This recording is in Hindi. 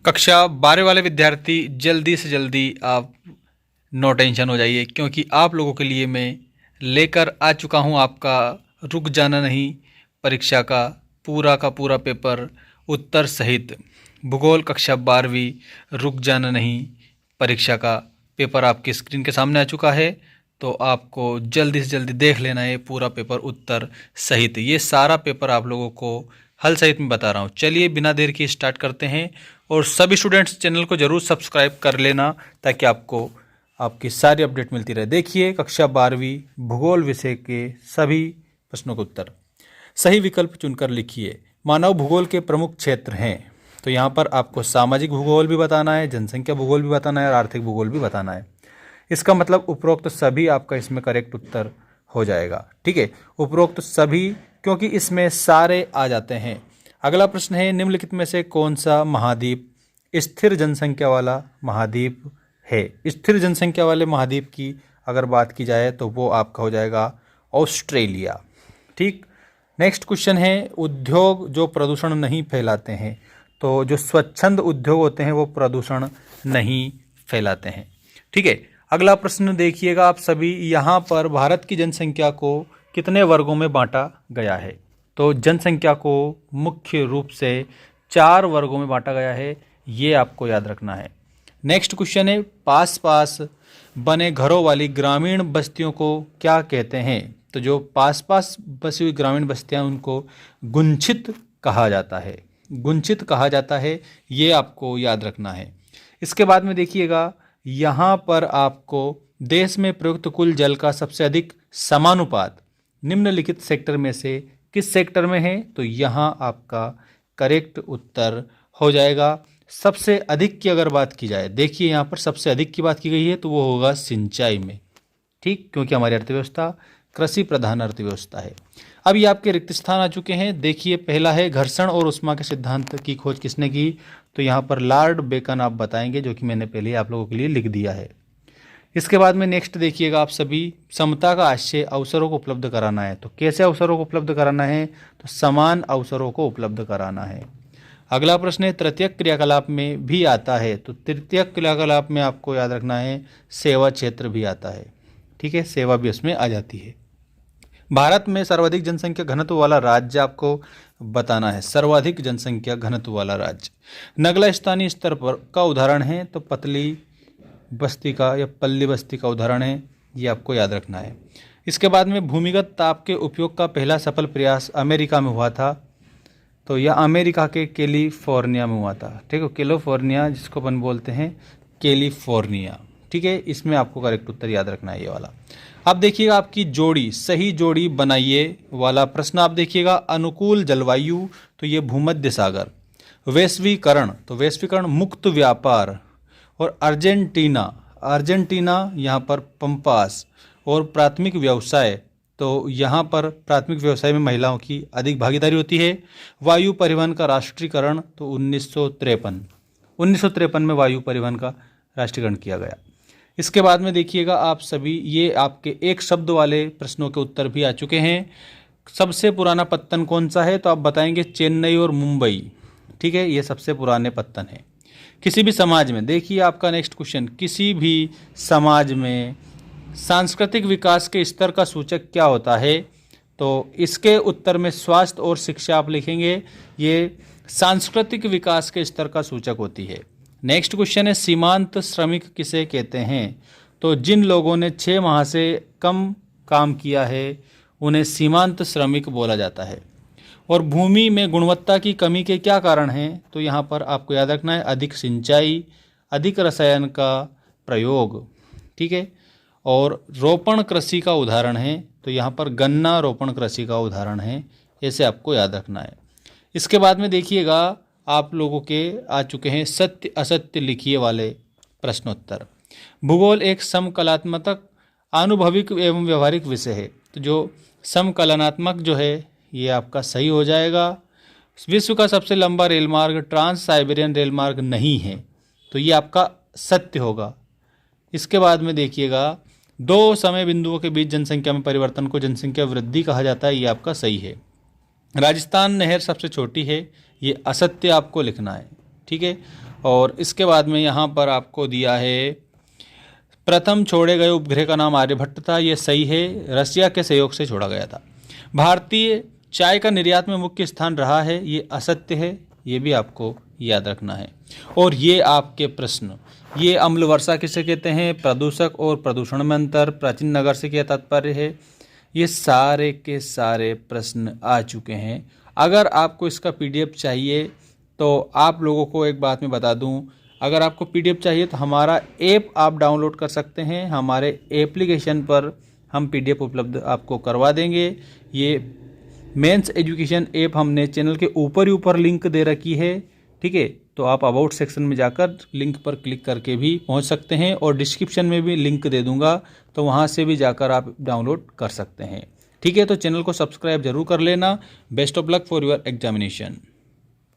कक्षा 12 वाले विद्यार्थी जल्दी से जल्दी आप नो टेंशन हो जाइए, क्योंकि आप लोगों के लिए मैं लेकर आ चुका हूं आपका रुक जाना नहीं परीक्षा का पूरा पेपर उत्तर सहित। भूगोल कक्षा 12वीं रुक जाना नहीं परीक्षा का पेपर आपकी स्क्रीन के सामने आ चुका है। तो आपको जल्दी से जल्दी देख लेना है पूरा पेपर उत्तर सहित। ये सारा पेपर आप लोगों को हल सहित में बता रहा हूँ। चलिए बिना देर के स्टार्ट करते हैं, और सभी स्टूडेंट्स चैनल को जरूर सब्सक्राइब कर लेना ताकि आपको आपकी सारी अपडेट मिलती रहे। देखिए कक्षा 12वीं भूगोल विषय के सभी प्रश्नों के उत्तर। सही विकल्प चुनकर लिखिए। मानव भूगोल के प्रमुख क्षेत्र हैं, तो यहाँ पर आपको सामाजिक भूगोल भी बताना है, जनसंख्या भूगोल भी बताना है और आर्थिक भूगोल भी बताना है। इसका मतलब उपरोक्त सभी आपका इसमें करेक्ट उत्तर हो जाएगा। ठीक है, उपरोक्त सभी, क्योंकि इसमें सारे आ जाते हैं। अगला प्रश्न है, निम्नलिखित में से कौन सा महाद्वीप स्थिर जनसंख्या वाला महाद्वीप है? स्थिर जनसंख्या वाले महाद्वीप की अगर बात की जाए तो वो आपका हो जाएगा ऑस्ट्रेलिया। ठीक, नेक्स्ट क्वेश्चन है, उद्योग जो प्रदूषण नहीं फैलाते हैं। तो जो स्वच्छंद उद्योग होते हैं वो प्रदूषण नहीं फैलाते हैं। ठीक है, अगला प्रश्न देखिएगा आप सभी। यहाँ पर भारत की जनसंख्या को कितने वर्गों में बांटा गया है? तो जनसंख्या को मुख्य रूप से 4 वर्गों में बांटा गया है, ये आपको याद रखना है। नेक्स्ट क्वेश्चन है, पास पास बने घरों वाली ग्रामीण बस्तियों को क्या कहते हैं? तो जो पास पास बसी हुई ग्रामीण बस्तियां उनको गुंछित कहा जाता है। गुंछित कहा जाता है, ये आपको याद रखना है। इसके बाद में देखिएगा, यहाँ पर आपको देश में प्रयुक्त कुल जल का सबसे अधिक समानुपात निम्नलिखित सेक्टर में से किस सेक्टर में है? तो यहाँ आपका करेक्ट उत्तर हो जाएगा सबसे अधिक की अगर बात की जाए। देखिए यहाँ पर सबसे अधिक की बात की गई है तो वो होगा सिंचाई में। ठीक, क्योंकि हमारी अर्थव्यवस्था कृषि प्रधान अर्थव्यवस्था है। अब ये आपके रिक्त स्थान आ चुके हैं। देखिए पहला है, घर्षण और ऊष्मा के सिद्धांत की खोज किसने की? तो यहाँ पर लॉर्ड बेकन आप बताएंगे, जो कि मैंने पहले आप लोगों के लिए लिख दिया है। इसके बाद में नेक्स्ट देखिएगा आप सभी, समता का आशय अवसरों को उपलब्ध कराना है। तो कैसे अवसरों को उपलब्ध कराना है? तो समान अवसरों को उपलब्ध कराना है। अगला प्रश्न है, तृतीयक क्रियाकलाप में भी आता है। तो तृतीयक क्रियाकलाप में आपको याद रखना है सेवा क्षेत्र भी आता है। ठीक है, सेवा भी उसमें आ जाती है। भारत में सर्वाधिक जनसंख्या घनत्व वाला राज्य आपको बताना है। सर्वाधिक जनसंख्या घनत्व वाला राज्य नगला स्थानीय स्तर पर का उदाहरण है। तो पतली बस्ती का या पल्ली बस्ती का उदाहरण है, ये आपको याद रखना है। इसके बाद में भूमिगत ताप के उपयोग का पहला सफल प्रयास अमेरिका में हुआ था। तो यह अमेरिका के कैलिफोर्निया में हुआ था। ठीक है, कैलिफोर्निया जिसको अपन बोलते हैं कैलिफोर्निया। ठीक है, इसमें आपको करेक्ट उत्तर याद रखना है ये वाला। अब देखिएगा आपकी जोड़ी, सही जोड़ी बनाइए वाला प्रश्न आप देखिएगा। अनुकूल जलवायु, तो ये भूमध्य सागर। वैश्वीकरण, तो वैश्वीकरण मुक्त व्यापार। और अर्जेंटीना यहाँ पर पंपास। और प्राथमिक व्यवसाय, तो यहाँ पर प्राथमिक व्यवसाय में महिलाओं की अधिक भागीदारी होती है। वायु परिवहन का राष्ट्रीयकरण, तो 1953 में वायु परिवहन का राष्ट्रीयकरण किया गया। इसके बाद में देखिएगा आप सभी, ये आपके एक शब्द वाले प्रश्नों के उत्तर भी आ चुके हैं। सबसे पुराना पत्तन कौन सा है? तो आप बताएंगे चेन्नई और मुंबई। ठीक है, ये सबसे पुराने पत्तन है। किसी भी समाज में, देखिए आपका नेक्स्ट क्वेश्चन, किसी भी समाज में सांस्कृतिक विकास के स्तर का सूचक क्या होता है? तो इसके उत्तर में स्वास्थ्य और शिक्षा आप लिखेंगे, ये सांस्कृतिक विकास के स्तर का सूचक होती है। नेक्स्ट क्वेश्चन है, सीमांत श्रमिक किसे कहते हैं? तो जिन लोगों ने 6 माह से कम काम किया है उन्हें सीमांत श्रमिक बोला जाता है। और भूमि में गुणवत्ता की कमी के क्या कारण हैं? तो यहाँ पर आपको याद रखना है अधिक सिंचाई, अधिक रसायन का प्रयोग। ठीक है, और रोपण कृषि का उदाहरण है, तो यहाँ पर गन्ना रोपण कृषि का उदाहरण है, ऐसे आपको याद रखना है। इसके बाद में देखिएगा आप लोगों के आ चुके हैं सत्य असत्य लिखिए वाले प्रश्नोत्तर। भूगोल एक समकलात्मक आनुभविक एवं व्यवहारिक विषय है। तो जो समकलनात्मक जो है ये आपका सही हो जाएगा। विश्व का सबसे लंबा रेल मार्ग ट्रांस साइबेरियन रेल मार्ग नहीं है, तो ये आपका सत्य होगा। इसके बाद में देखिएगा, 2 समय बिंदुओं के बीच जनसंख्या में परिवर्तन को जनसंख्या वृद्धि कहा जाता है, ये आपका सही है। राजस्थान नहर सबसे छोटी है, ये असत्य आपको लिखना है। ठीक है, और इसके बाद में यहाँ पर आपको दिया है प्रथम छोड़े गए उपग्रह का नाम आर्यभट्ट था, ये सही है, रसिया के सहयोग से छोड़ा गया था। भारतीय चाय का निर्यात में मुख्य स्थान रहा है, ये असत्य है, ये भी आपको याद रखना है। और ये आपके प्रश्न, ये अम्ल वर्षा किसे कहते हैं, प्रदूषक और प्रदूषण में अंतर, प्राचीन नगर से क्या तात्पर्य है, ये सारे के सारे प्रश्न आ चुके हैं। अगर आपको इसका पीडीएफ चाहिए तो आप लोगों को एक बात मैं बता दूं, अगर आपको पीडीएफ चाहिए तो हमारा ऐप आप डाउनलोड कर सकते हैं, हमारे एप्लीकेशन पर हम पीडीएफ उपलब्ध आपको करवा देंगे। ये मेंस एजुकेशन ऐप हमने चैनल के ऊपर ही ऊपर लिंक दे रखी है, ठीक है। तो आप अबाउट सेक्शन में जाकर लिंक पर क्लिक करके भी पहुंच सकते हैं और डिस्क्रिप्शन में भी लिंक दे दूंगा, तो वहां से भी जाकर आप डाउनलोड कर सकते हैं, ठीक है। तो चैनल को सब्सक्राइब जरूर कर लेना। Best of luck for your examination.